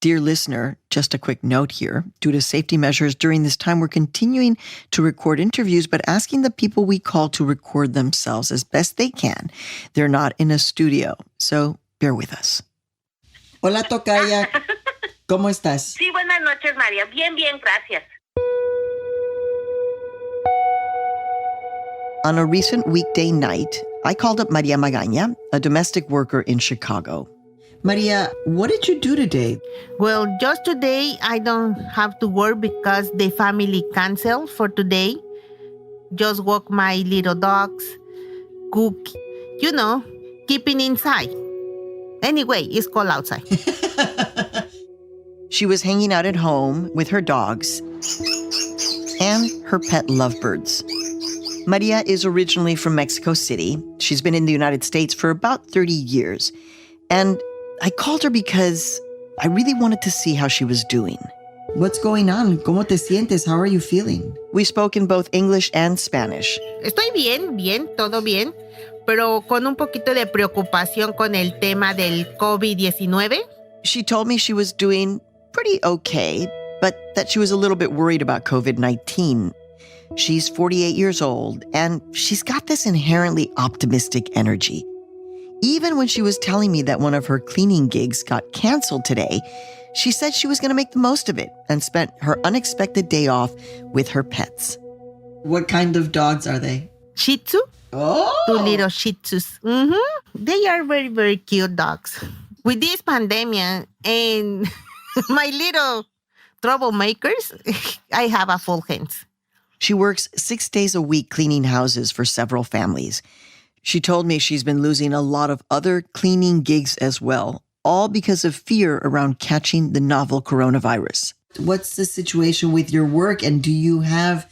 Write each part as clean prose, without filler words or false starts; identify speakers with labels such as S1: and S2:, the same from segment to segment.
S1: Dear listener, just a quick note here. Due to safety measures during this time, we're continuing to record interviews, but asking the people we call to record themselves as best they can. They're not in a studio, so bear with us. Hola, Tocaya. ¿Cómo estás?
S2: Sí, buenas noches, María. Bien, gracias.
S1: On a recent weekday night, I called up Maria Magaña, a domestic worker in Chicago. Maria, what did you do today?
S3: Well, just today, I don't have to work because the family canceled for today. Just walk my little dogs, cook, keeping inside. Anyway, it's cold outside.
S1: She was hanging out at home with her dogs and her pet lovebirds. Maria is originally from Mexico City. She's been in the United States for about 30 years. And I called her because I really wanted to see how she was doing. What's going on? ¿Cómo te sientes? How are you feeling? We spoke in both English and Spanish.
S3: Estoy bien, todo bien, pero con un poquito de preocupación con el tema del COVID-19.
S1: She told me she was doing pretty okay, but that she was a little bit worried about COVID-19. She's 48 years old, and she's got this inherently optimistic energy. Even when she was telling me that one of her cleaning gigs got canceled today, she said she was going to make the most of it and spent her unexpected day off with her pets. What kind of dogs are they?
S3: Shih Tzu.
S1: Oh!
S3: 2 little Shih Tzus. They are very, very cute dogs. With this pandemic and my little troublemakers, I have a full hands.
S1: She works 6 days a week cleaning houses for several families. She told me she's been losing a lot of other cleaning gigs as well, all because of fear around catching the novel coronavirus. What's the situation with your work, and do you have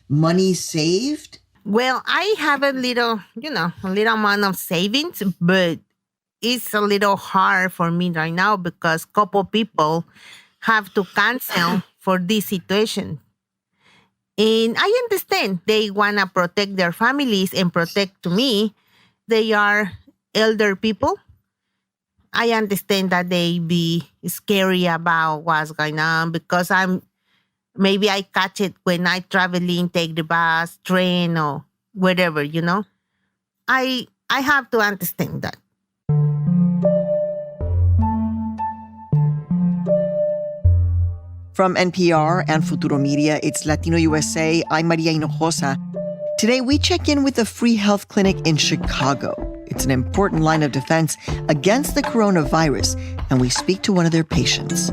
S1: money saved?
S3: Well, I have a little amount of savings, but it's a little hard for me right now because a couple people have to cancel for this situation. And I understand they want to protect their families and protect me. They are elder people. I understand that they be scary about what's going on because maybe I catch it when I traveling, take the bus, train, or whatever, I have to understand that.
S1: From NPR and Futuro Media, it's Latino USA. I'm Maria Hinojosa. Today, we check in with a free health clinic in Chicago. It's an important line of defense against the coronavirus, and we speak to one of their patients.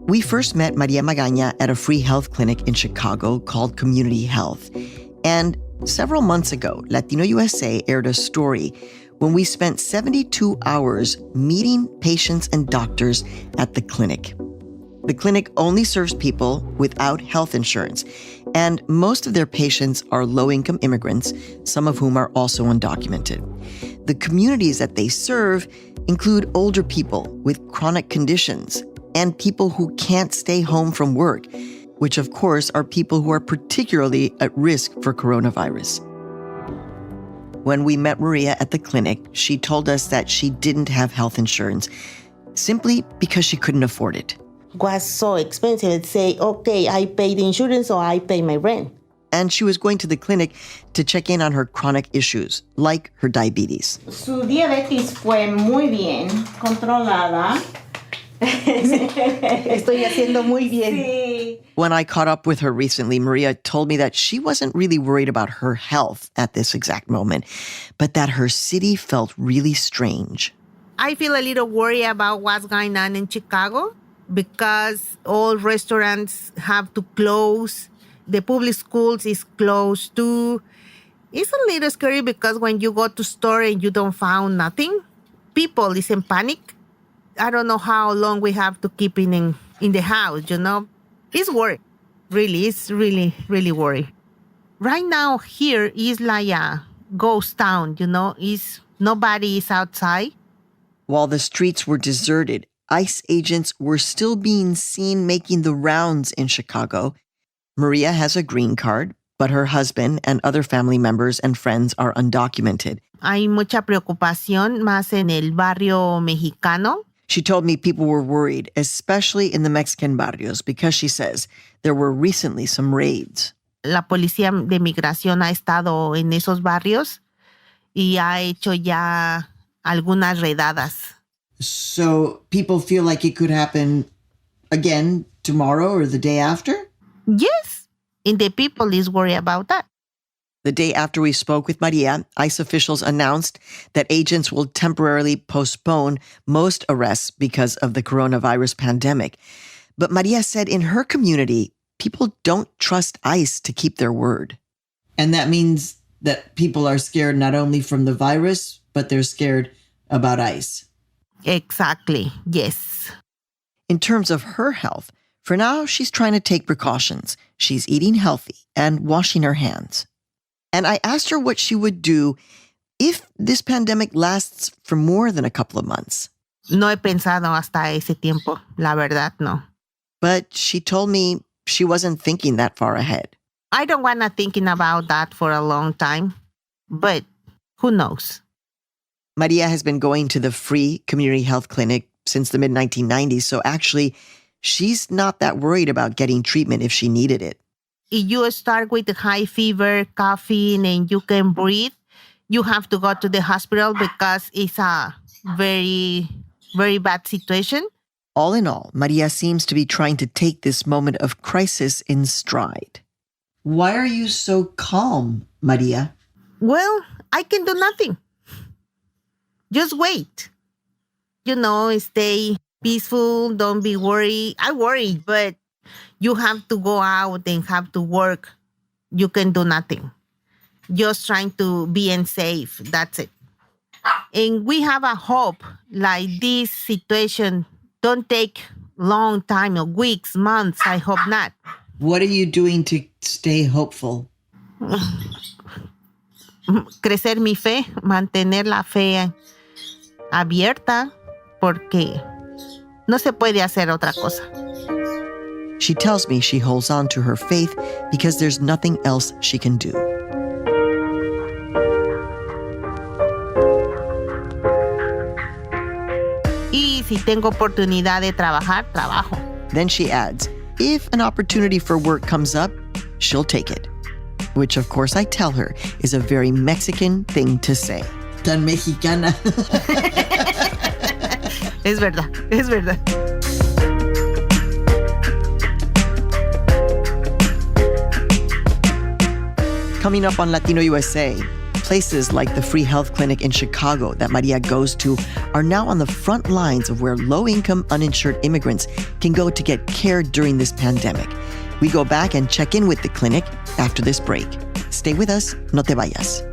S1: We first met Maria Magaña at a free health clinic in Chicago called CommunityHealth. And several months ago, Latino USA aired a story when we spent 72 hours meeting patients and doctors at the clinic. The clinic only serves people without health insurance, and most of their patients are low-income immigrants, some of whom are also undocumented. The communities that they serve include older people with chronic conditions and people who can't stay home from work, which of course are people who are particularly at risk for coronavirus. When we met Maria at the clinic, she told us that she didn't have health insurance simply because she couldn't afford it.
S3: Was so expensive. I'd say, okay, I pay the insurance or I pay my rent.
S1: And she was going to the clinic to check in on her chronic issues, like her diabetes.
S4: Su diabetes fue muy bien controlada.
S3: Estoy haciendo muy bien.
S4: Sí.
S1: When I caught up with her recently, Maria told me that she wasn't really worried about her health at this exact moment, but that her city felt really strange.
S3: I feel a little worried about what's going on in Chicago because all restaurants have to close. The public schools is closed too. It's a little scary because when you go to store and you don't find nothing, people is in panic. I don't know how long we have to keep in the house, It's worry. Really, it's really, really worry. Right now here is like a ghost town, nobody is outside.
S1: While the streets were deserted, ICE agents were still being seen making the rounds in Chicago. Maria has a green card, but her husband and other family members and friends are undocumented.
S3: Hay mucha preocupación más en el barrio mexicano.
S1: She told me people were worried, especially in the Mexican barrios, because she says there were recently some raids.
S3: La policía de migración ha estado en esos barrios y ha hecho ya algunas redadas.
S1: So people feel like it could happen again tomorrow or the day after?
S3: Yes, and the people is worried about that.
S1: The day after we spoke with Maria, ICE officials announced that agents will temporarily postpone most arrests because of the coronavirus pandemic. But Maria said in her community, people don't trust ICE to keep their word. And that means that people are scared not only from the virus, but they're scared about ICE.
S3: Exactly, yes.
S1: In terms of her health, for now, she's trying to take precautions. She's eating healthy and washing her hands. And I asked her what she would do if this pandemic lasts for more than a couple of months.
S3: No he pensado hasta ese tiempo, la verdad, no.
S1: But she told me she wasn't thinking that far ahead.
S3: I don't want to thinking about that for a long time, but who knows?
S1: Maria has been going to the free community health clinic since the mid-1990s, so actually, she's not that worried about getting treatment if she needed it.
S3: If you start with high fever, coughing, and you can breathe, you have to go to the hospital because it's a very, very bad situation.
S1: All in all, Maria seems to be trying to take this moment of crisis in stride. Why are you so calm, Maria?
S3: Well, I can do nothing. Just wait. Stay peaceful, don't be worried. I worry, but you have to go out and have to work. You can do nothing. Just trying to be safe. That's it. And we have a hope like this situation don't take long time or weeks, months. I hope not.
S1: What are you doing to stay hopeful?
S3: Crecer mi fe, mantener la fe abierta, porque no se puede hacer otra cosa.
S1: She tells me she holds on to her faith because there's nothing else she can do.
S3: Y si tengo oportunidad de trabajar, trabajo.
S1: Then she adds, if an opportunity for work comes up, she'll take it. Which, of course, I tell her is a very Mexican thing to say. Tan mexicana.
S3: Es verdad, es verdad.
S1: Coming up on Latino USA, places like the free health clinic in Chicago that Maria goes to are now on the front lines of where low-income uninsured immigrants can go to get care during this pandemic. We go back and check in with the clinic after this break. Stay with us, no te vayas.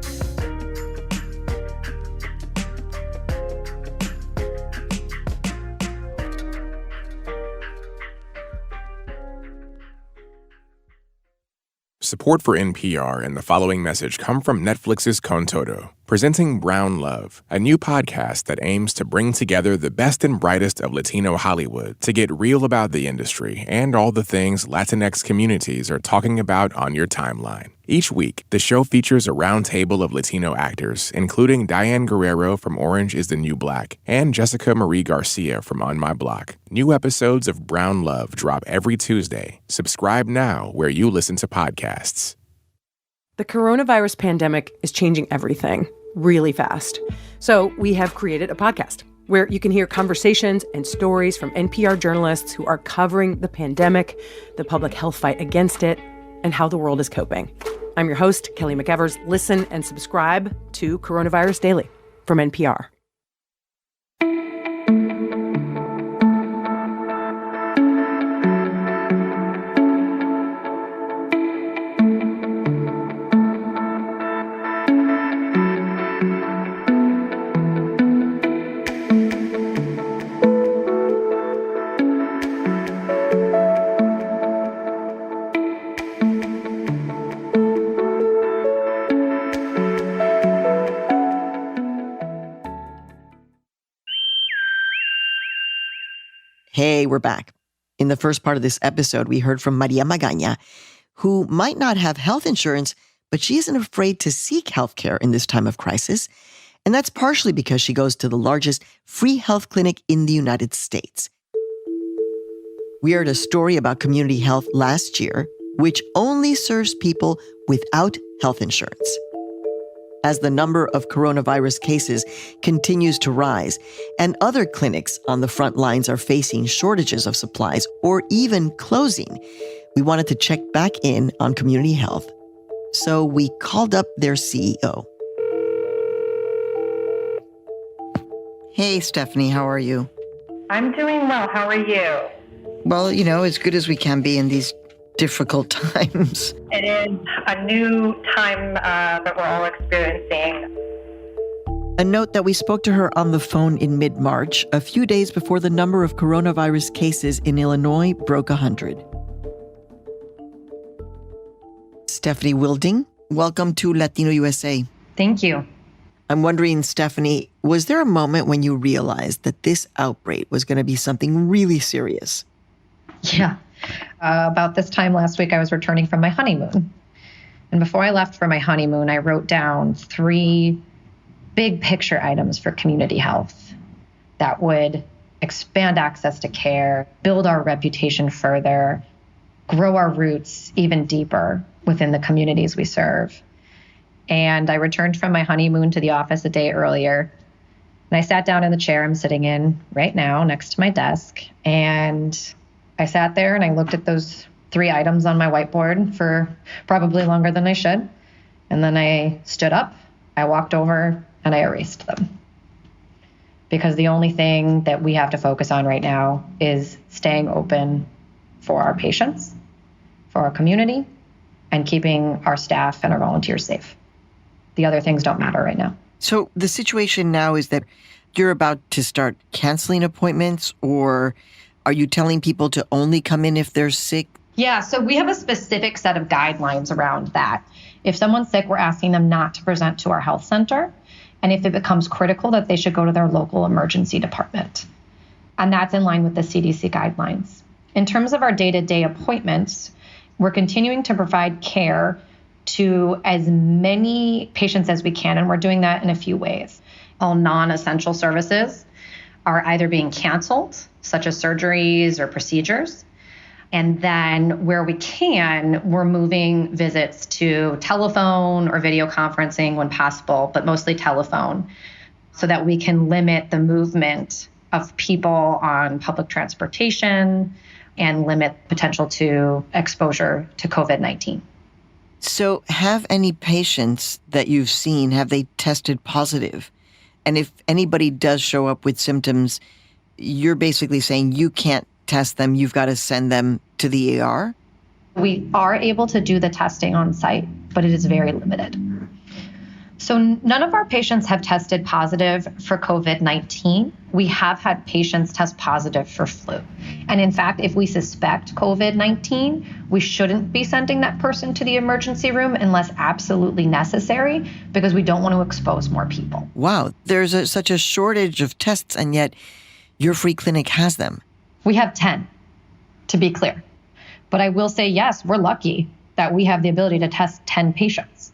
S5: Support for NPR and the following message come from Netflix's Con Todo, presenting Brown Love, a new podcast that aims to bring together the best and brightest of Latino Hollywood to get real about the industry and all the things Latinx communities are talking about on your timeline. Each week, the show features a roundtable of Latino actors, including Diane Guerrero from Orange is the New Black and Jessica Marie Garcia from On My Block. New episodes of Brown Love drop every Tuesday. Subscribe now where you listen to podcasts.
S6: The coronavirus pandemic is changing everything really fast. So we have created a podcast where you can hear conversations and stories from NPR journalists who are covering the pandemic, the public health fight against it, and how the world is coping. I'm your host, Kelly McEvers. Listen and subscribe to Coronavirus Daily from NPR.
S1: Hey, we're back. In the first part of this episode, we heard from Maria Magaña, who might not have health insurance, but she isn't afraid to seek health care in this time of crisis. And that's partially because she goes to the largest free health clinic in the United States. We heard a story about Community Health last year, which only serves people without health insurance. As the number of coronavirus cases continues to rise and other clinics on the front lines are facing shortages of supplies or even closing, we wanted to check back in on Community Health. So we called up their CEO. Hey, Stephanie, how are you?
S7: I'm doing well. How are you?
S1: Well, as good as we can be in these difficult times.
S7: It is a new time that we're all experiencing.
S1: A note that we spoke to her on the phone in mid-March, a few days before the number of coronavirus cases in Illinois broke 100. Stephanie Wilding, welcome to Latino USA.
S7: Thank you.
S1: I'm wondering, Stephanie, was there a moment when you realized that this outbreak was going to be something really serious?
S8: Yeah. About this time last week, I was returning from my honeymoon. And before I left for my honeymoon, I wrote down 3 big picture items for community health that would expand access to care, build our reputation further, grow our roots even deeper within the communities we serve. And I returned from my honeymoon to the office a day earlier. And I sat down in the chair I'm sitting in right now next to my desk. And I sat there and I looked at those 3 items on my whiteboard for probably longer than I should. And then I stood up, I walked over, and I erased them. Because the only thing that we have to focus on right now is staying open for our patients, for our community, and keeping our staff and our volunteers safe. The other things don't matter right now.
S1: So the situation now is that you're about to start canceling appointments, or are you telling people to only come in if they're sick?
S8: Yeah, so we have a specific set of guidelines around that. If someone's sick, we're asking them not to present to our health center. And if it becomes critical, that they should go to their local emergency department. And that's in line with the CDC guidelines. In terms of our day-to-day appointments, we're continuing to provide care to as many patients as we can, and we're doing that in a few ways. All non-essential services are either being canceled, such as surgeries or procedures. And then where we can, we're moving visits to telephone or video conferencing when possible, but mostly telephone, so that we can limit the movement of people on public transportation and limit potential to exposure to COVID-19.
S1: So have any patients that you've seen, have they tested positive? And if anybody does show up with symptoms, you're basically saying you can't test them, you've got to send them to the ER?
S8: We are able to do the testing on site, but it is very limited. So none of our patients have tested positive for COVID-19. We have had patients test positive for flu. And in fact, if we suspect COVID-19, we shouldn't be sending that person to the emergency room unless absolutely necessary, because we don't want to expose more people.
S1: Wow, there's such a shortage of tests, and yet your free clinic has them.
S8: We have 10, to be clear. But I will say, yes, we're lucky that we have the ability to test 10 patients.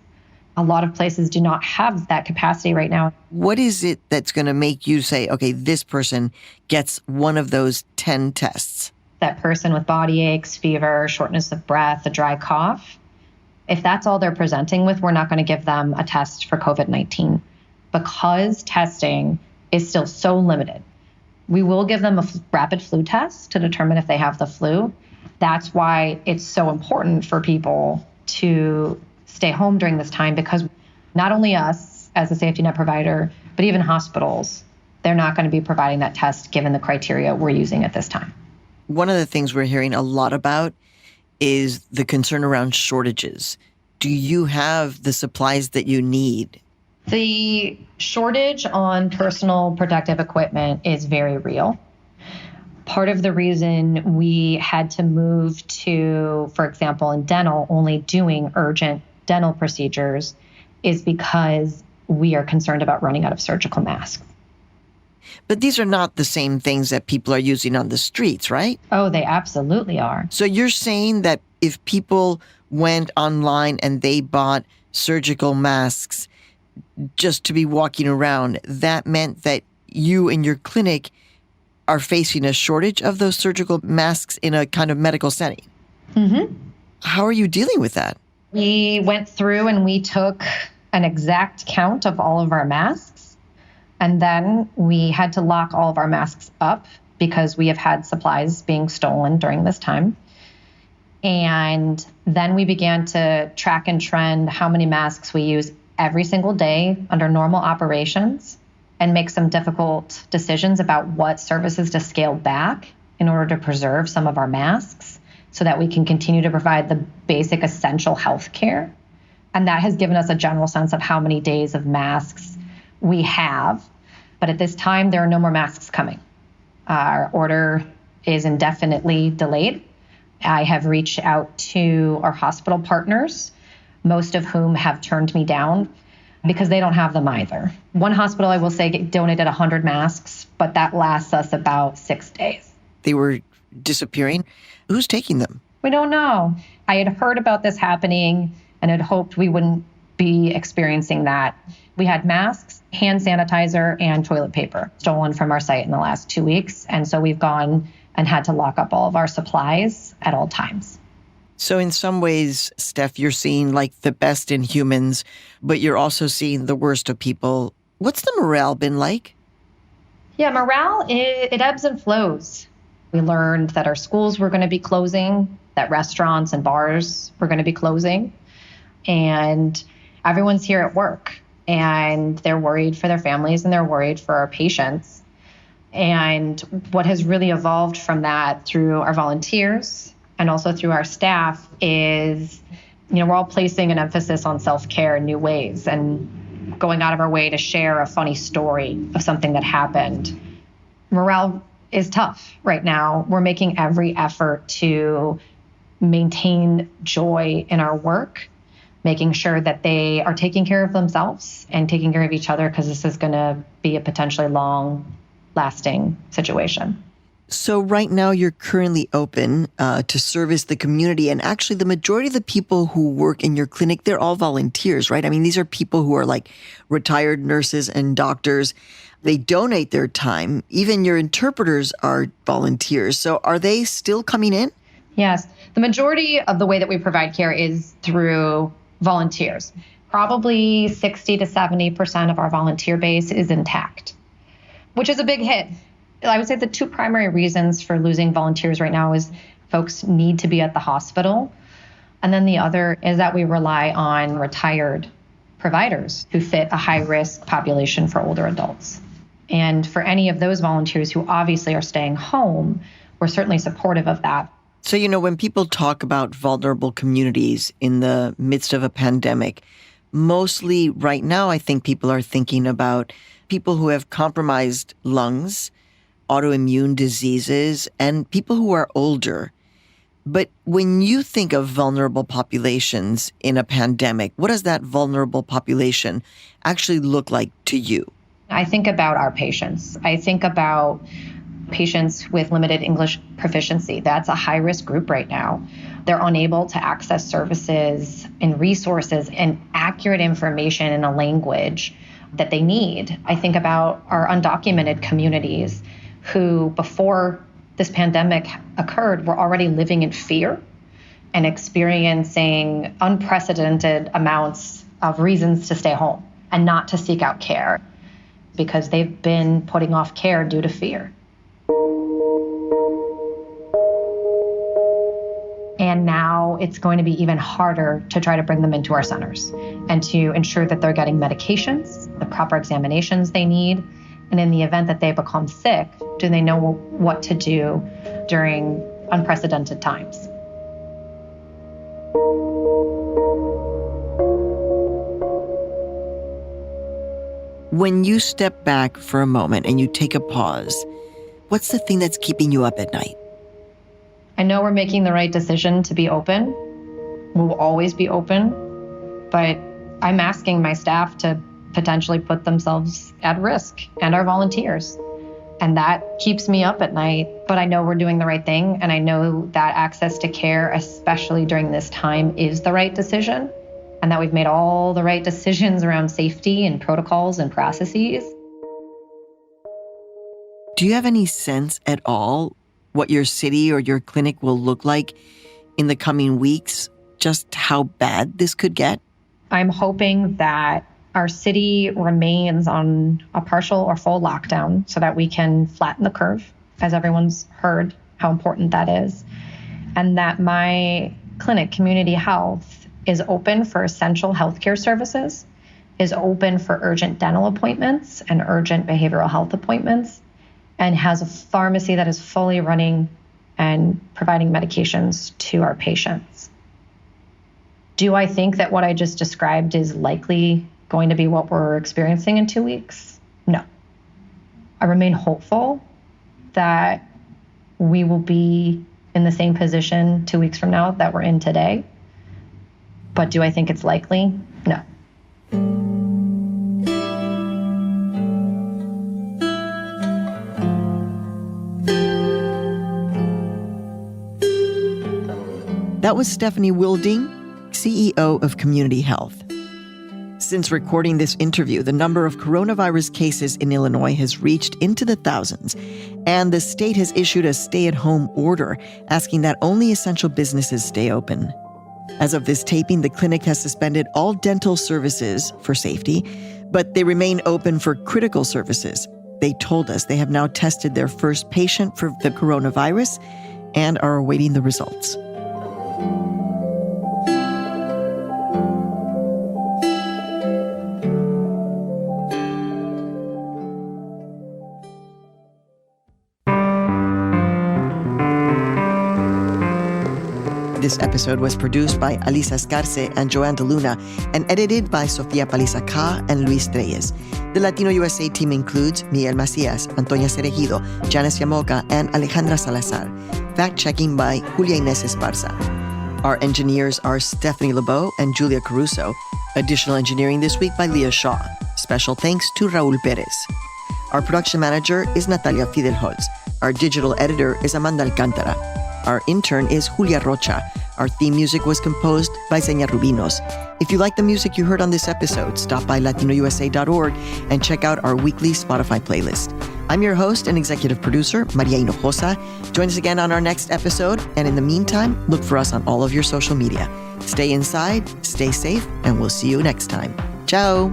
S8: A lot of places do not have that capacity right now.
S1: What is it that's going to make you say, okay, this person gets one of those 10 tests?
S8: That person with body aches, fever, shortness of breath, a dry cough, if that's all they're presenting with, we're not going to give them a test for COVID-19 because testing is still so limited. We will give them a rapid flu test to determine if they have the flu. That's why it's so important for people to stay home during this time, because not only us as a safety net provider, but even hospitals, they're not going to be providing that test given the criteria we're using at this time.
S1: One of the things we're hearing a lot about is the concern around shortages. Do you have the supplies that you need?
S8: The shortage on personal protective equipment is very real. Part of the reason we had to move to, for example, in dental, only doing urgent dental procedures is because we are concerned about running out of surgical masks.
S1: But these are not the same things that people are using on the streets, right?
S8: Oh, they absolutely are.
S1: So you're saying that if people went online and they bought surgical masks just to be walking around, that meant that you and your clinic are facing a shortage of those surgical masks in a kind of medical setting.
S8: Mm-hmm.
S1: How are you dealing with that?
S8: We went through and we took an exact count of all of our masks. And then we had to lock all of our masks up because we have had supplies being stolen during this time. And then we began to track and trend how many masks we use every single day under normal operations and make some difficult decisions about what services to scale back in order to preserve some of our masks so that we can continue to provide the basic essential health care. And that has given us a general sense of how many days of masks we have. But at this time, there are no more masks coming. Our order is indefinitely delayed. I have reached out to our hospital partners, most of whom have turned me down because they don't have them either. One hospital, I will say, donated 100 masks, but that lasts us about 6 days.
S1: They were disappearing. Who's taking them?
S8: We don't know. I had heard about this happening and had hoped we wouldn't be experiencing that. We had masks, hand sanitizer, and toilet paper stolen from our site in the last 2 weeks. And so we've gone and had to lock up all of our supplies at all times.
S1: So in some ways, Steph, you're seeing like the best in humans, but you're also seeing the worst of people. What's the morale been like?
S8: Yeah, morale, it ebbs and flows. We learned that our schools were going to be closing, that restaurants and bars were going to be closing, and everyone's here at work, and they're worried for their families and they're worried for our patients. And what has really evolved from that through our volunteers and also through our staff is, we're all placing an emphasis on self-care in new ways and going out of our way to share a funny story of something that happened. Morale is tough right now. We're making every effort to maintain joy in our work, making sure that they are taking care of themselves and taking care of each other, because this is going to be a potentially long-lasting situation.
S1: So right now you're currently open to service the community. And actually the majority of the people who work in your clinic, they're all volunteers, right? I mean, these are people who are like retired nurses and doctors. They donate their time. Even your interpreters are volunteers. So are they still coming in?
S8: Yes. The majority of the way that we provide care is through volunteers. Probably 60 to 70% of our volunteer base is intact, which is a big hit. I would say the two primary reasons for losing volunteers right now is folks need to be at the hospital. And then the other is that we rely on retired providers who fit a high-risk population for older adults. And for any of those volunteers who obviously are staying home, we're certainly supportive of that.
S1: So, when people talk about vulnerable communities in the midst of a pandemic, mostly right now, I think people are thinking about people who have compromised lungs, autoimmune diseases, and people who are older. But when you think of vulnerable populations in a pandemic, what does that vulnerable population actually look like to you?
S8: I think about our patients. I think about patients with limited English proficiency. That's a high-risk group right now. They're unable to access services and resources and accurate information in a language that they need. I think about our undocumented communities who, before this pandemic occurred, were already living in fear and experiencing unprecedented amounts of reasons to stay home and not to seek out care because they've been putting off care due to fear. And now it's going to be even harder to try to bring them into our centers and to ensure that they're getting medications, the proper examinations they need. And in the event that they become sick, do they know what to do during unprecedented times?
S1: When you step back for a moment and you take a pause, what's the thing that's keeping you up at night?
S8: I know we're making the right decision to be open. We will always be open, but I'm asking my staff to potentially put themselves at risk and our volunteers And that keeps me up at night. But I know we're doing the right thing. And I know that access to care, especially during this time, is the right decision. And that we've made all the right decisions around safety and protocols and processes.
S1: Do you have any sense at all what your city or your clinic will look like in the coming weeks? Just how bad this could get?
S8: I'm hoping that our city remains on a partial or full lockdown so that we can flatten the curve, as everyone's heard how important that is. And that my clinic, Community Health, is open for essential healthcare services, is open for urgent dental appointments and urgent behavioral health appointments, and has a pharmacy that is fully running and providing medications to our patients. Do I think that what I just described is likely going to be what we're experiencing in 2 weeks? No. I remain hopeful that we will be in the same position 2 weeks from now that we're in today. But do I think it's likely? No.
S1: That was Stephanie Wilding, CEO of Community Health. Since recording this interview, the number of coronavirus cases in Illinois has reached into the thousands, and the state has issued a stay-at-home order asking that only essential businesses stay open. As of this taping, the clinic has suspended all dental services for safety, but they remain open for critical services. They told us they have now tested their first patient for the coronavirus and are awaiting the results. This episode was produced by Alisa Escarce and Joanne DeLuna and edited by Sofia Paliza-Ka and Luis Treyes. The Latino USA team includes Miguel Macias, Antonia Cerejido, Janice Yamoca, and Alejandra Salazar. Fact-checking by Julia Inés Esparza. Our engineers are Stephanie LeBeau and Julia Caruso. Additional engineering this week by Leah Shaw. Special thanks to Raul Perez. Our production manager is Natalia Fidelholz. Our digital editor is Amanda Alcántara. Our intern is Julia Rocha. Our theme music was composed by Zenia Rubinos. If you like the music you heard on this episode, stop by latinousa.org and check out our weekly Spotify playlist. I'm your host and executive producer, Maria Hinojosa. Join us again on our next episode, and in the meantime, look for us on all of your social media. Stay inside, stay safe, and we'll see you next time. Ciao!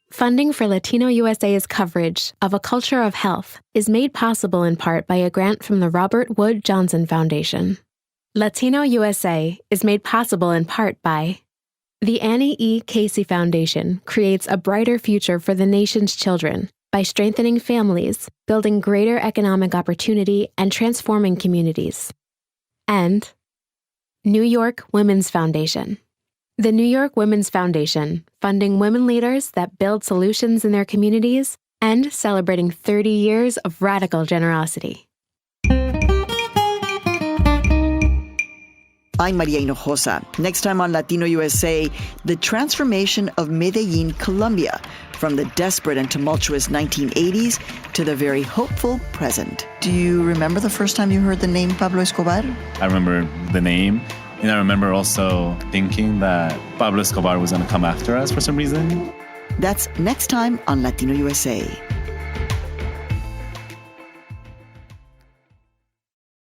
S9: Funding for Latino USA's coverage of A Culture of Health is made possible in part by a grant from the Robert Wood Johnson Foundation. Latino USA is made possible in part by the Annie E. Casey Foundation creates a brighter future for the nation's children by strengthening families, building greater economic opportunity, and transforming communities. And New York Women's Foundation. The New York Women's Foundation, funding women leaders that build solutions in their communities and celebrating 30 years of radical generosity.
S1: I'm Maria Hinojosa. Next time on Latino USA, the transformation of Medellin, Colombia, from the desperate and tumultuous 1980s to the very hopeful present. Do you remember the first time you heard the name Pablo Escobar?
S10: I remember the name. And I remember also thinking that Pablo Escobar was going to come after us for some reason.
S1: That's next time on Latino USA.